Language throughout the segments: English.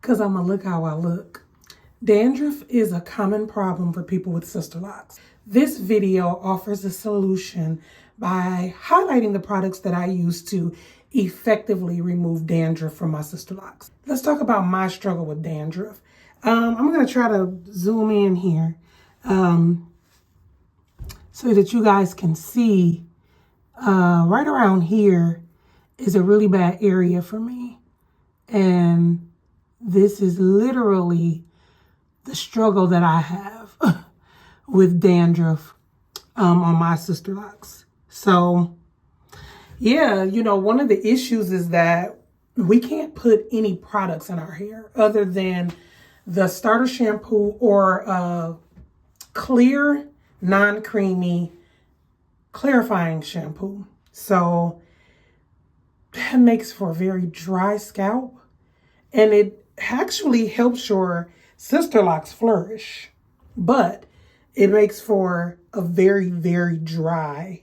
because I'm going to look how I look. Dandruff is a common problem for people with Sisterlocks. This video offers a solution by highlighting the products that I use to effectively remove dandruff from my Sisterlocks. Let's talk about my struggle with dandruff. I'm going to try to zoom in here so that you guys can see right around here is a really bad area for me. And this is literally the struggle that I have with dandruff on my Sisterlocks. So, yeah, you know, one of the issues is that we can't put any products in our hair other than the starter shampoo or a clear, non-creamy, clarifying shampoo. So that makes for a very dry scalp, and it actually helps your Sisterlocks flourish, but it makes for a very, very dry,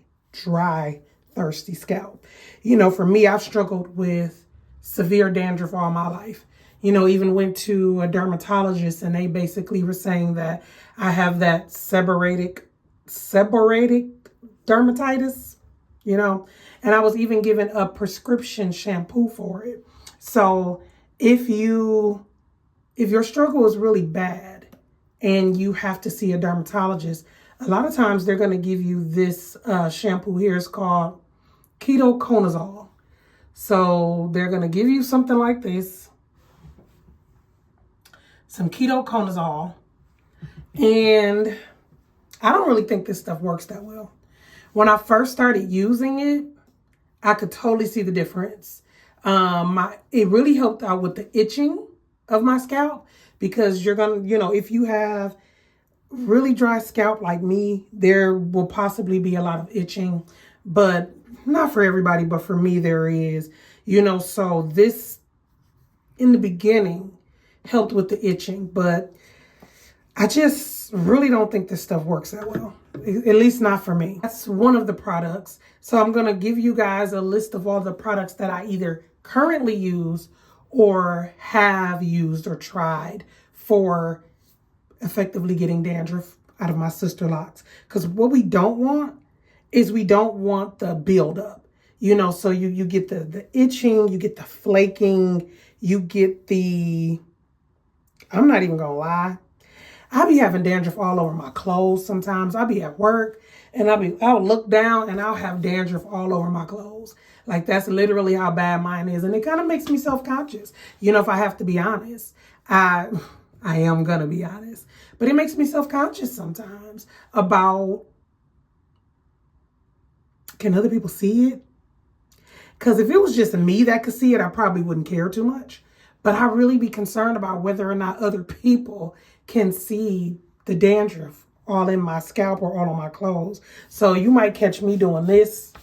thirsty scalp. You know, for me, I've struggled with severe dandruff all my life. You know, even went to a dermatologist and they basically were saying that I have that seborrheic dermatitis, you know, and I was even given a prescription shampoo for it. So if your struggle is really bad and you have to see a dermatologist, a lot of times they're going to give you this shampoo here. It's called ketoconazole. So they're going to give you something like this, some ketoconazole. And I don't really think this stuff works that well. When I first started using it, I could totally see the difference. It really helped out with the itching of my scalp, because you're going to, you know, if you have really dry scalp like me, there will possibly be a lot of itching, but not for everybody, but for me there is, you know. So this in the beginning helped with the itching, but I just really don't think this stuff works that well, at least not for me. That's one of the products. So I'm going to give you guys a list of all the products that I either currently use or have used or tried for effectively getting dandruff out of my Sisterlocks. Because what we don't want is we don't want the buildup. You know, so you get the itching, you get the flaking, you get the, I'm not even gonna lie, I be having dandruff all over my clothes sometimes. I'll be at work and I'll look down and I'll have dandruff all over my clothes. Like, that's literally how bad mine is. And it kind of makes me self-conscious. You know, if I have to be honest, I am going to be honest. But it makes me self-conscious sometimes about, can other people see it? Because if it was just me that could see it, I probably wouldn't care too much. But I really be concerned about whether or not other people can see the dandruff all in my scalp or all on my clothes. So you might catch me doing this,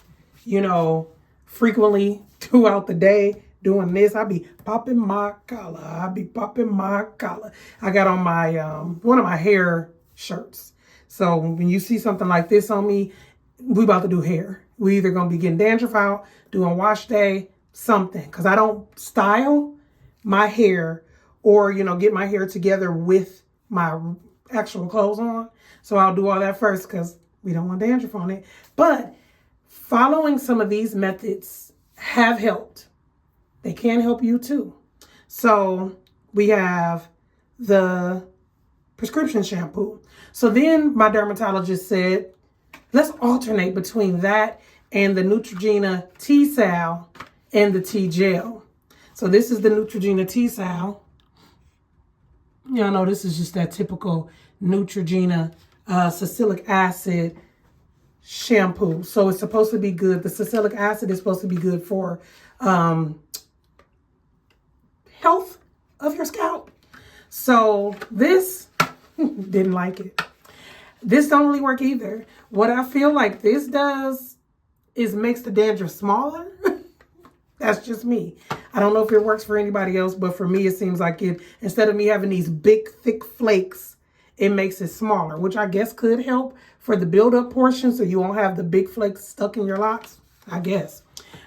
you know, frequently throughout the day, doing this. I be popping my collar. I got on my one of my hair shirts. So when you see something like this on me, we about to do hair. We either gonna be getting dandruff out, doing wash day, something. Because I don't style my hair or, you know, get my hair together with my actual clothes on. So I'll do all that first because we don't want dandruff on it. But following some of these methods have helped. They can help you too. So we have the prescription shampoo. So then my dermatologist said, let's alternate between that and the Neutrogena T-Sal and the T-Gel. So this is the Neutrogena T-Sal. Y'all know this is just that typical Neutrogena salicylic acid shampoo. So it's supposed to be good. The salicylic acid is supposed to be good for health of your scalp. So this didn't like it. This don't really work either. What I feel like this does is makes the dandruff smaller. That's just me. I don't know if it works for anybody else, but for me, it seems like it, instead of me having these big, thick flakes, it makes it smaller, which I guess could help for the build-up portion so you won't have the big flakes stuck in your locks. I guess.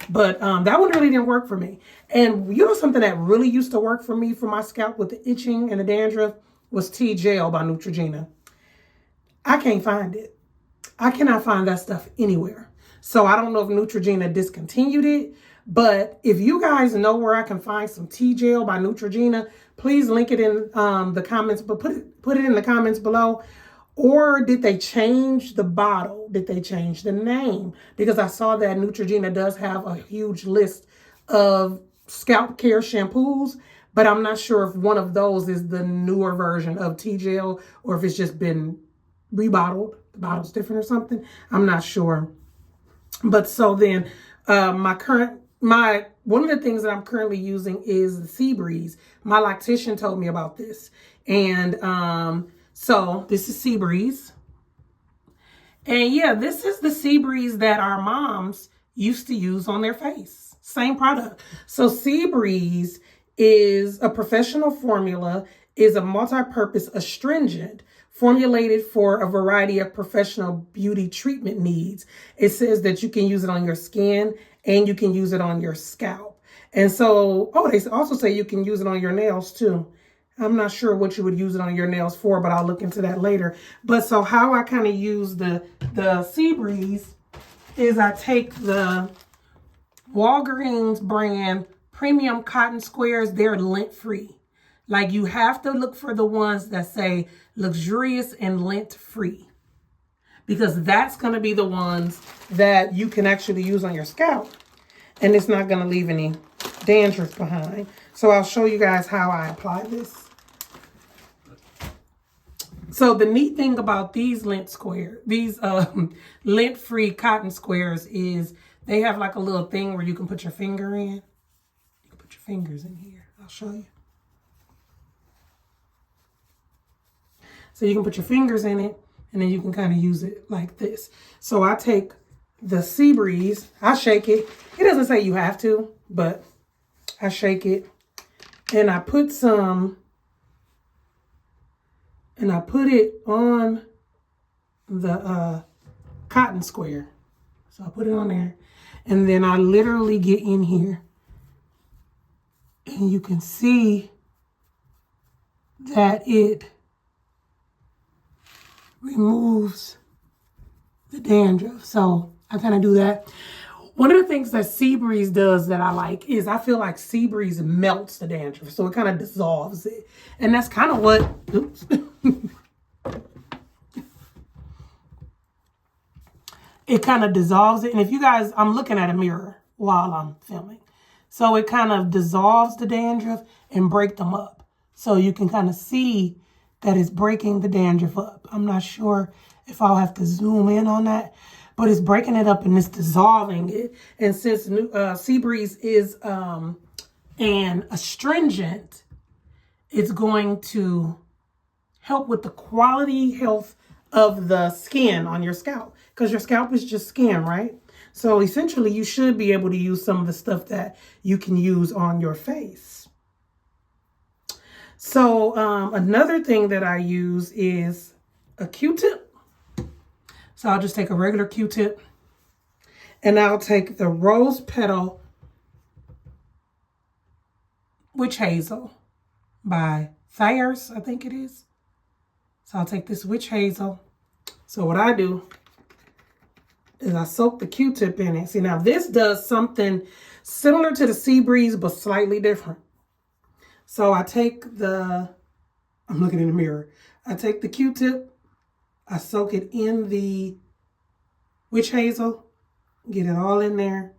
But that one really didn't work for me. And you know something that really used to work for me for my scalp with the itching and the dandruff was Tea Gel by Neutrogena. I can't find it. I cannot find that stuff anywhere. So I don't know if Neutrogena discontinued it, but if you guys know where I can find some Tea Gel by Neutrogena, please link it in the comments, but put it in the comments below. Or did they change the bottle? Did they change the name? Because I saw that Neutrogena does have a huge list of scalp care shampoos, but I'm not sure if one of those is the newer version of Tea Gel or if it's just been rebottled. The bottle's different or something. I'm not sure. But so then one of the things that I'm currently using is the Seabreeze. My lactician told me about this. And so this is Seabreeze. And yeah, this is the Seabreeze that our moms used to use on their face. Same product. So Seabreeze is a professional formula, is a multi-purpose astringent formulated for a variety of professional beauty treatment needs. It says that you can use it on your skin and you can use it on your scalp. And so, they also say you can use it on your nails too. I'm not sure what you would use it on your nails for, but I'll look into that later. But so how I kind of use the Seabreeze is I take the Walgreens brand premium cotton squares. They're lint-free. Like you have to look for the ones that say luxurious and lint-free, because that's going to be the ones that you can actually use on your scalp. And it's not going to leave any dandruff behind. So I'll show you guys how I apply this. So the neat thing about these lint-free cotton squares is they have like a little thing where you can put your finger in. You can put your fingers in here. I'll show you. So you can put your fingers in it and then you can kind of use it like this. So I take the Seabreeze, I shake it. It doesn't say you have to, but I shake it and I put some, and I put it on the cotton square. So I put it on there and then I literally get in here and you can see that it removes the dandruff. So I kind of do that. One of the things that Seabreeze does that I like is I feel like Seabreeze melts the dandruff. So it kind of dissolves it. And that's kind of what, oops. It kind of dissolves it. And if you guys, I'm looking at a mirror while I'm filming. So it kind of dissolves the dandruff and break them up. So you can kind of see that it's breaking the dandruff up. I'm not sure if I'll have to zoom in on that, but it's breaking it up and it's dissolving it. And since Seabreeze is an astringent, it's going to help with the quality health of the skin on your scalp, because your scalp is just skin, right? So essentially you should be able to use some of the stuff that you can use on your face. So another thing that I use is a Q-tip. So I'll just take a regular Q-tip and I'll take the Rose Petal Witch Hazel by Thayers, I think it is. So I'll take this Witch Hazel. So what I do is I soak the Q-tip in it. See, now this does something similar to the Seabreeze, but slightly different. So I take I'm looking in the mirror. I take the Q-tip, I soak it in the Witch Hazel, get it all in there.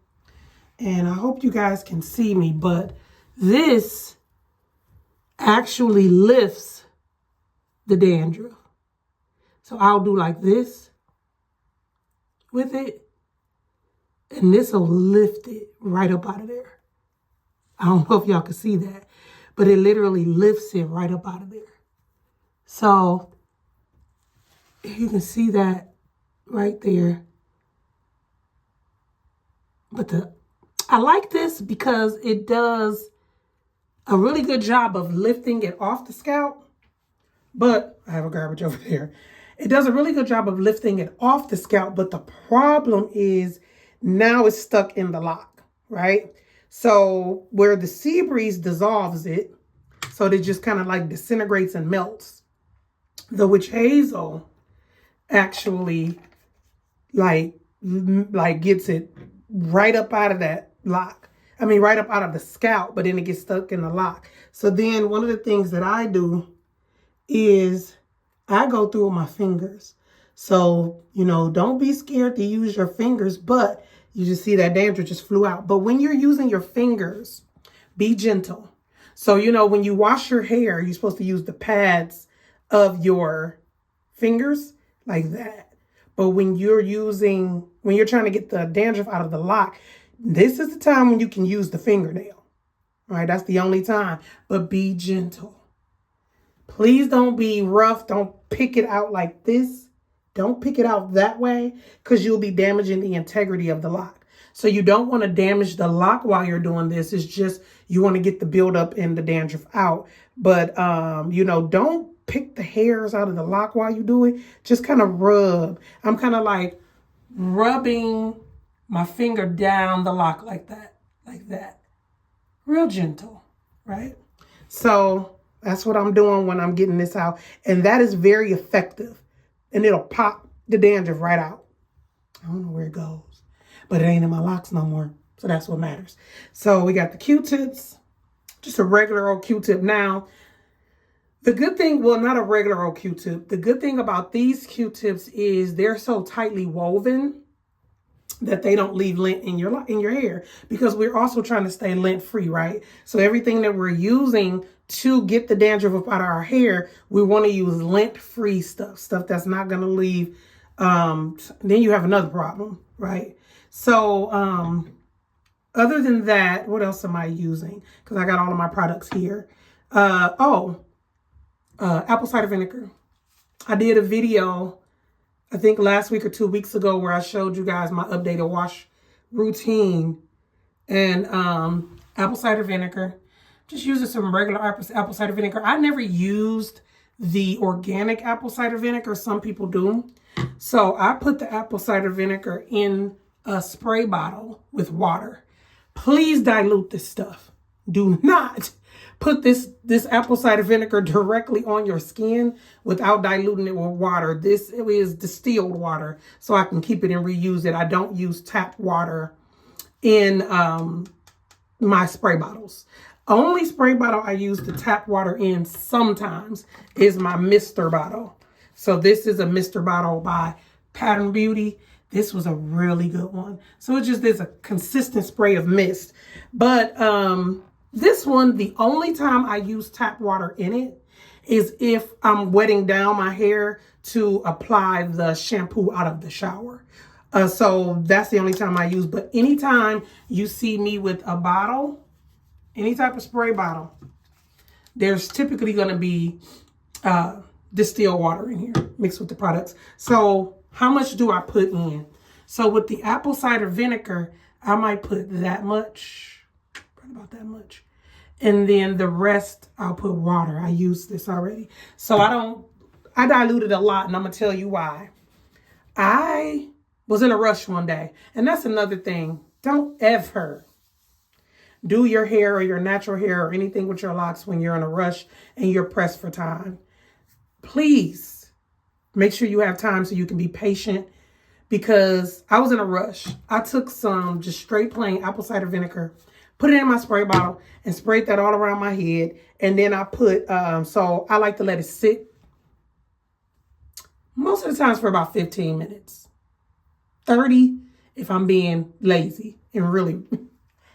And I hope you guys can see me, but this actually lifts the dandruff. So I'll do like this with it, and this will lift it right up out of there. I don't know if y'all can see that, but it literally lifts it right up out of there. So you can see that right there. But I like this because it does a really good job of lifting it off the scalp. But I have a garbage over there. It does a really good job of lifting it off the scalp. But the problem is Now it's stuck in the lock, right? So where the sea breeze dissolves it, so it just kind of like disintegrates and melts. The witch hazel actually like gets it right up out of that lock. I mean, right up out of the scalp, but then it gets stuck in the lock. So then one of the things that I do is I go through with my fingers. So, you know, don't be scared to use your fingers, but you just see that dandruff just flew out. But when you're using your fingers, be gentle. So, you know, when you wash your hair, you're supposed to use the pads of your fingers like that. But when you're trying to get the dandruff out of the lock, this is the time when you can use the fingernail. All right, that's the only time. But be gentle. Please don't be rough. Don't pick it out like this. Don't pick it out that way because you'll be damaging the integrity of the lock. So you don't want to damage the lock while you're doing this. It's just you want to get the buildup and the dandruff out. But, you know, don't pick the hairs out of the lock while you do it. Just kind of rub. I'm kind of like rubbing my finger down the lock like that. Real gentle, right? So that's what I'm doing when I'm getting this out. And that is very effective. And it'll pop the dandruff right out. I don't know where it goes, but it ain't in my locks no more. So that's what matters. So we got the Q-tips, just a regular old Q-tip. Now, the good thing, well, not a regular old Q-tip. The good thing about these Q-tips is they're so tightly woven that they don't leave lint in your hair, because we're also trying to stay lint free, right? So everything that we're using to get the dandruff up out of our hair, we want to use lint free stuff that's not going to leave. Then you have another problem, right? So other than that, what else am I using? Because I got all of my products here. Apple cider vinegar. I did a video, I think last week or 2 weeks ago, where I showed you guys my updated wash routine. And apple cider vinegar, just using some regular apple cider vinegar. I never used the organic apple cider vinegar. Some people do. So I put the apple cider vinegar in a spray bottle with water. Please dilute this stuff. Do not put this apple cider vinegar directly on your skin without diluting it with water. This is distilled water, so I can keep it and reuse it. I don't use tap water in my spray bottles. Only spray bottle I use the tap water in sometimes is my Mr. bottle. So this is a Mr. bottle by Pattern Beauty. This was a really good one. So it just is a consistent spray of mist. But this one, the only time I use tap water in it is if I'm wetting down my hair to apply the shampoo out of the shower. So that's the only time I use. But anytime you see me with a bottle, any type of spray bottle, there's typically going to be distilled water in here mixed with the products. So how much do I put in? So with the apple cider vinegar, I might put that much, probably about that much. And then the rest, I'll put water. I use this already. So I diluted a lot, and I'm going to tell you why. I was in a rush one day. And that's another thing. Don't ever do your hair or your natural hair or anything with your locks when you're in a rush and you're pressed for time. Please make sure you have time so you can be patient, because I was in a rush. I took some just straight plain apple cider vinegar, put it in my spray bottle, and sprayed that all around my head. And then I put, so I like to let it sit most of the times for about 15 minutes. 30 if I'm being lazy and really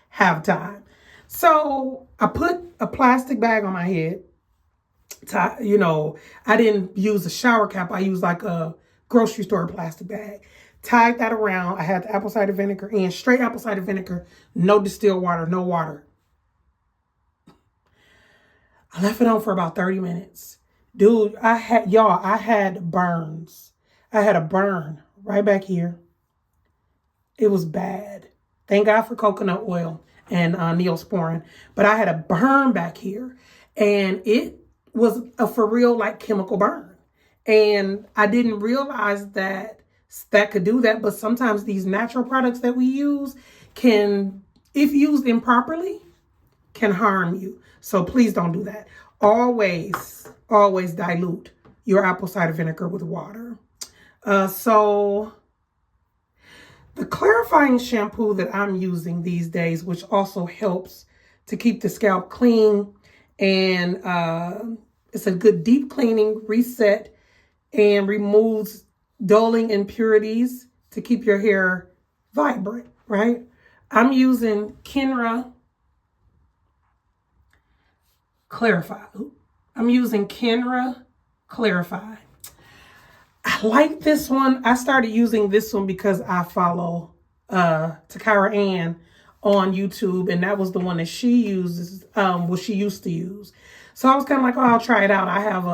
have time. So I put a plastic bag on my head. You know, I didn't use a shower cap. I used like a grocery store plastic bag. Tied that around. I had the apple cider vinegar in, straight apple cider vinegar, no distilled water, no water. I left it on for about 30 minutes. Dude, I had burns. I had a burn right back here. It was bad. Thank God for coconut oil and Neosporin. But I had a burn back here. And it was a for real like chemical burn. And I didn't realize that that could do that. But sometimes these natural products that we use can, if used improperly, can harm you. So please don't do that. Always dilute your apple cider vinegar with water. So the clarifying shampoo that I'm using these days, which also helps to keep the scalp clean, and it's a good deep cleaning, reset, and removes dulling impurities to keep your hair vibrant, right? I'm using Kenra Clarify. I'm using Kenra Clarify. I like this one. I started using this one because I follow Takara Ann on YouTube, and that was the one that she uses, what she used to use. So I was kind of like, oh, I'll try it out. I have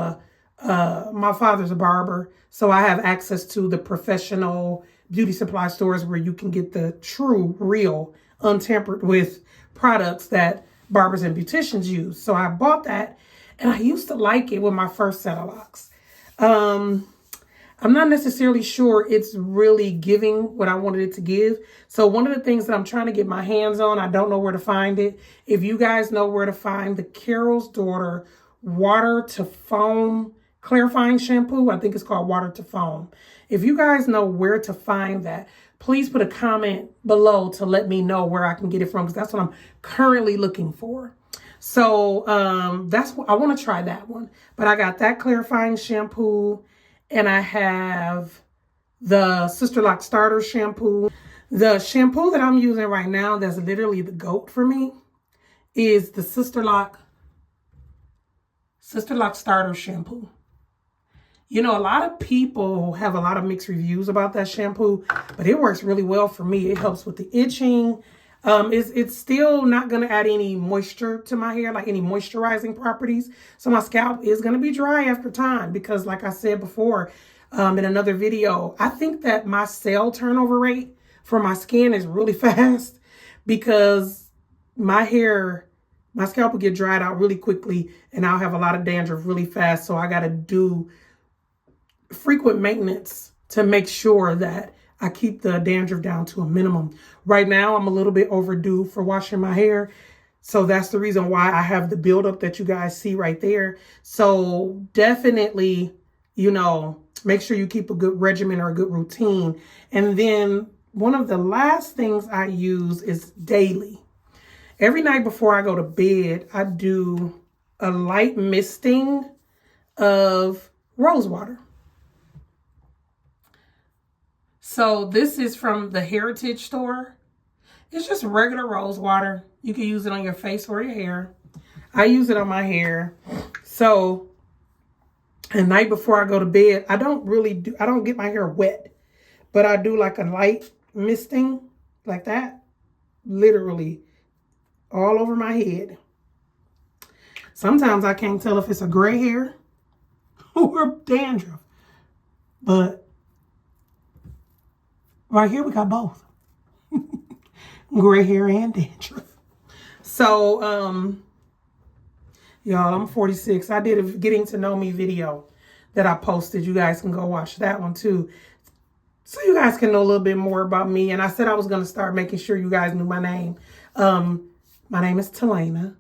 my father's a barber, so I have access to the professional beauty supply stores where you can get the true, real, untampered with products that barbers and beauticians use. So I bought that, and I used to like it with my first set of locks. I'm not necessarily sure it's really giving what I wanted it to give. So one of the things that I'm trying to get my hands on, I don't know where to find it. If you guys know where to find the Carol's Daughter Water to Foam Clarifying Shampoo, I think it's called Water to Foam. If you guys know where to find that, please put a comment below to let me know where I can get it from, because that's what I'm currently looking for. So that's what I want to try, that one. But I got that clarifying shampoo, and I have the Sisterlocks starter shampoo. The shampoo that I'm using right now that's literally the GOAT for me is the Sisterlocks starter shampoo. You know, a lot of people have a lot of mixed reviews about that shampoo, but it works really well for me. It helps with the itching. It's still not going to add any moisture to my hair, like any moisturizing properties. So my scalp is going to be dry after time because, like I said before in another video, I think that my cell turnover rate for my skin is really fast because my scalp will get dried out really quickly, and I'll have a lot of dandruff really fast. So I got to do frequent maintenance to make sure that I keep the dandruff down to a minimum. Right now, I'm a little bit overdue for washing my hair. So that's the reason why I have the buildup that you guys see right there. So definitely, you know, make sure you keep a good regimen or a good routine. And then one of the last things I use is daily. Every night before I go to bed, I do a light misting of rose water. So this is from the Heritage store. It's just regular rose water. You can use it on your face or your hair. I use it on my hair. So the night before I go to bed, I don't get my hair wet, but I do like a light misting like that, literally all over my head. Sometimes I can't tell if it's a gray hair or dandruff, but right here we got both. Gray hair and dandruff. So, y'all, I'm 46. I did a getting to know me video that I posted. You guys can go watch that one too, so you guys can know a little bit more about me. And I said I was going to start making sure you guys knew my name. My name is Talena.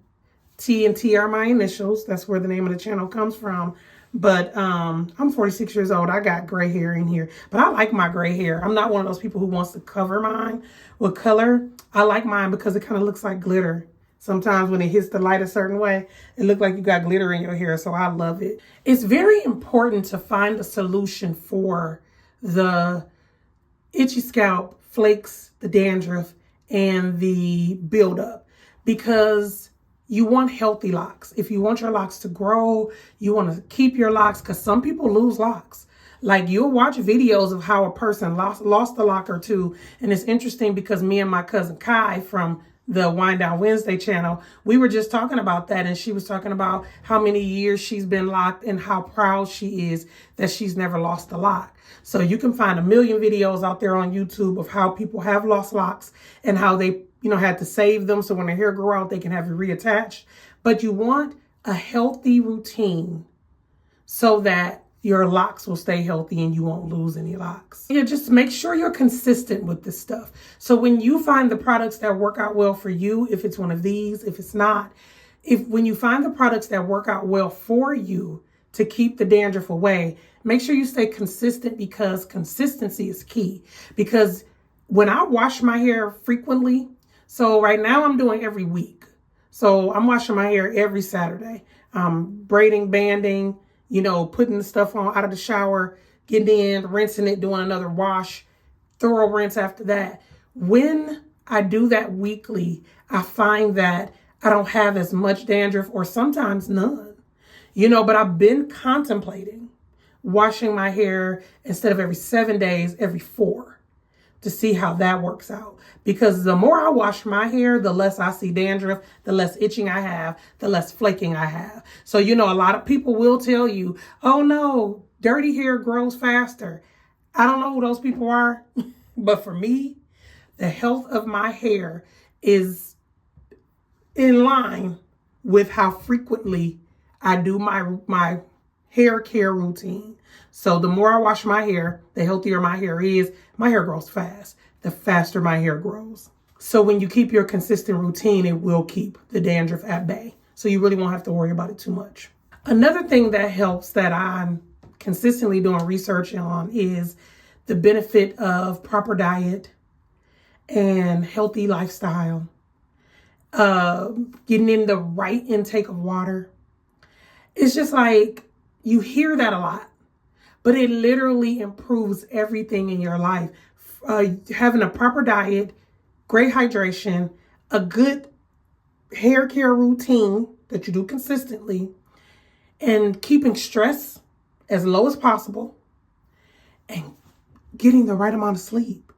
T and T are my initials. That's where the name of the channel comes from. But I'm 46 years old. I got gray hair in here. But I like my gray hair. I'm not one of those people who wants to cover mine with color. I like mine because it kind of looks like glitter. Sometimes when it hits the light a certain way, it looks like you got glitter in your hair. So I love it. It's very important to find a solution for the itchy scalp, flakes, the dandruff, and the buildup, because you want healthy locks. If you want your locks to grow, you want to keep your locks, because some people lose locks. Like, you'll watch videos of how a person lost a lock or two. And it's interesting because me and my cousin Kai from the Wind Down Wednesday channel, we were just talking about that. And she was talking about how many years she's been locked and how proud she is that she's never lost a lock. So you can find a million videos out there on YouTube of how people have lost locks and how they, you know, had to save them so when their hair grow out, they can have it reattached. But you want a healthy routine so that your locks will stay healthy and you won't lose any locks. Yeah, just make sure you're consistent with this stuff. So when you find the products that work out well for you, if it's one of these, if it's not, when you find the products that work out well for you to keep the dandruff away, make sure you stay consistent, because consistency is key. Because when I wash my hair frequently, so right now I'm doing every week. So I'm washing my hair every Saturday. Braiding, banding, putting the stuff on out of the shower, getting in, rinsing it, doing another wash, thorough rinse after that. When I do that weekly, I find that I don't have as much dandruff, or sometimes none, but I've been contemplating washing my hair instead of every 7 days, every 4, to see how that works out. Because the more I wash my hair, the less I see dandruff, the less itching I have, the less flaking I have. So, a lot of people will tell you, oh no, dirty hair grows faster. I don't know who those people are, but for me, the health of my hair is in line with how frequently I do my hair care routine. So the more I wash my hair, the healthier my hair is. My hair grows fast. The faster my hair grows. So when you keep your consistent routine, it will keep the dandruff at bay. So you really won't have to worry about it too much. Another thing that helps, that I'm consistently doing research on, is the benefit of proper diet and healthy lifestyle. Getting in the right intake of water. It's just like, you hear that a lot, but it literally improves everything in your life. Having a proper diet, great hydration, a good hair care routine that you do consistently, and keeping stress as low as possible, and getting the right amount of sleep.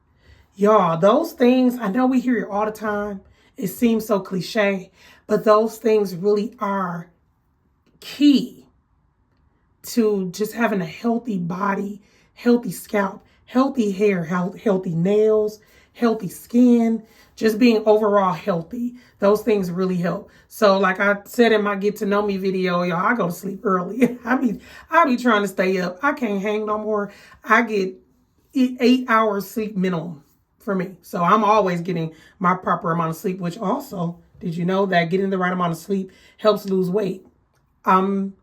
Y'all, those things, I know we hear it all the time. It seems so cliche, but those things really are key to just having a healthy body, healthy scalp, healthy hair, healthy nails, healthy skin, just being overall healthy. Those things really help. So like I said in my get to know me video, y'all, I go to sleep early. I be trying to stay up. I can't hang no more. I get 8 hours sleep minimum for me. So I'm always getting my proper amount of sleep, which also, did you know that getting the right amount of sleep helps lose weight? I'm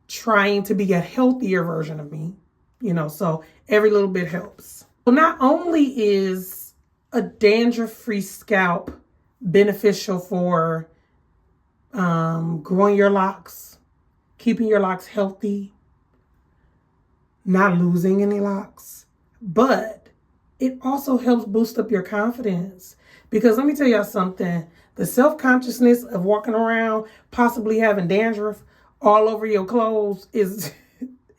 trying to be a healthier version of me, so every little bit helps. Well, not only is a dandruff-free scalp beneficial for growing your locks, keeping your locks healthy, not losing any locks, but it also helps boost up your confidence. Because let me tell y'all something, the self-consciousness of walking around possibly having dandruff all over your clothes is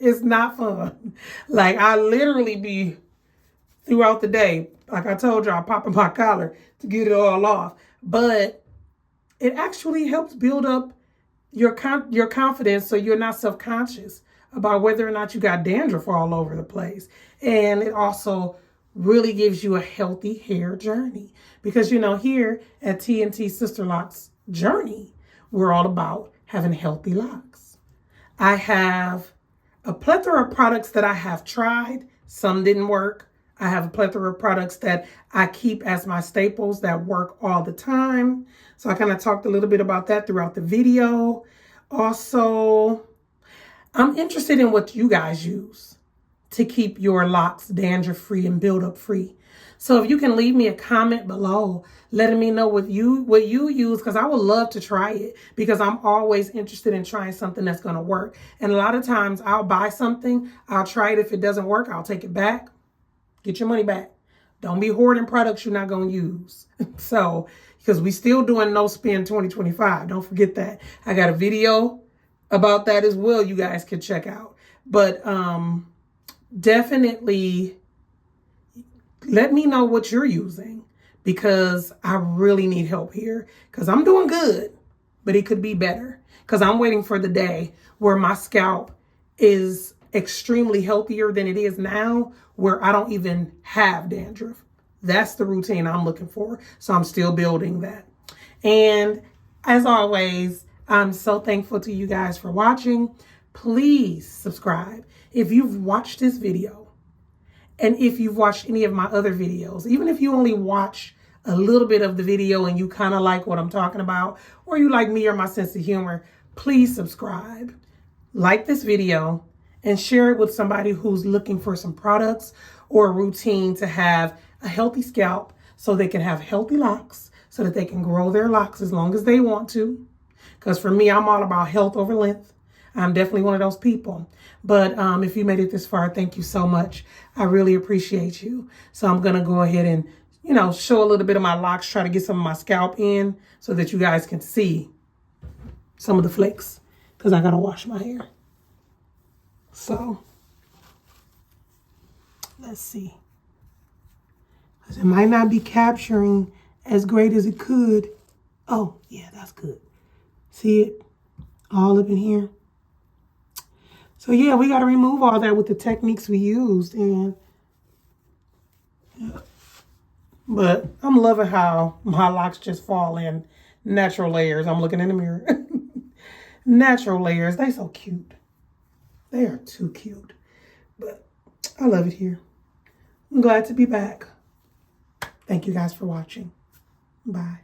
not fun. Like, I literally be throughout the day, like I told y'all, popping my collar to get it all off. But it actually helps build up your confidence, so you're not self-conscious about whether or not you got dandruff all over the place. And it also really gives you a healthy hair journey. Because, here at TNT Sisterlocks Journey, we're all about having healthy locks. I have a plethora of products that I have tried. Some didn't work. I have a plethora of products that I keep as my staples that work all the time. So I kind of talked a little bit about that throughout the video. Also, I'm interested in what you guys use to keep your locks dandruff-free and build-up free. So if you can leave me a comment below, letting me know what you use, because I would love to try it, because I'm always interested in trying something that's going to work. And a lot of times I'll buy something, I'll try it. If it doesn't work, I'll take it back. Get your money back. Don't be hoarding products you're not going to use. So, because we still doing No Spin 2025. Don't forget that. I got a video about that as well you guys can check out. But definitely let me know what you're using, because I really need help here, because I'm doing good, but it could be better, because I'm waiting for the day where my scalp is extremely healthier than it is now, where I don't even have dandruff. That's the routine I'm looking for. So I'm still building that. And as always, I'm so thankful to you guys for watching. Please subscribe. If you've watched this video, and if you've watched any of my other videos, even if you only watch a little bit of the video and you kind of like what I'm talking about, or you like me or my sense of humor, please subscribe, like this video, and share it with somebody who's looking for some products or a routine to have a healthy scalp so they can have healthy locks, so that they can grow their locks as long as they want to. Because for me, I'm all about health over length. I'm definitely one of those people. But if you made it this far, thank you so much. I really appreciate you. So I'm going to go ahead and, show a little bit of my locks, try to get some of my scalp in so that you guys can see some of the flakes, because I got to wash my hair. So let's see. It might not be capturing as great as it could. Oh, yeah, that's good. See it all up in here? So, yeah, we got to remove all that with the techniques we used. And yeah. But I'm loving how my locks just fall in natural layers. I'm looking in the mirror. Natural layers. They so cute. They are too cute. But I love it here. I'm glad to be back. Thank you guys for watching. Bye.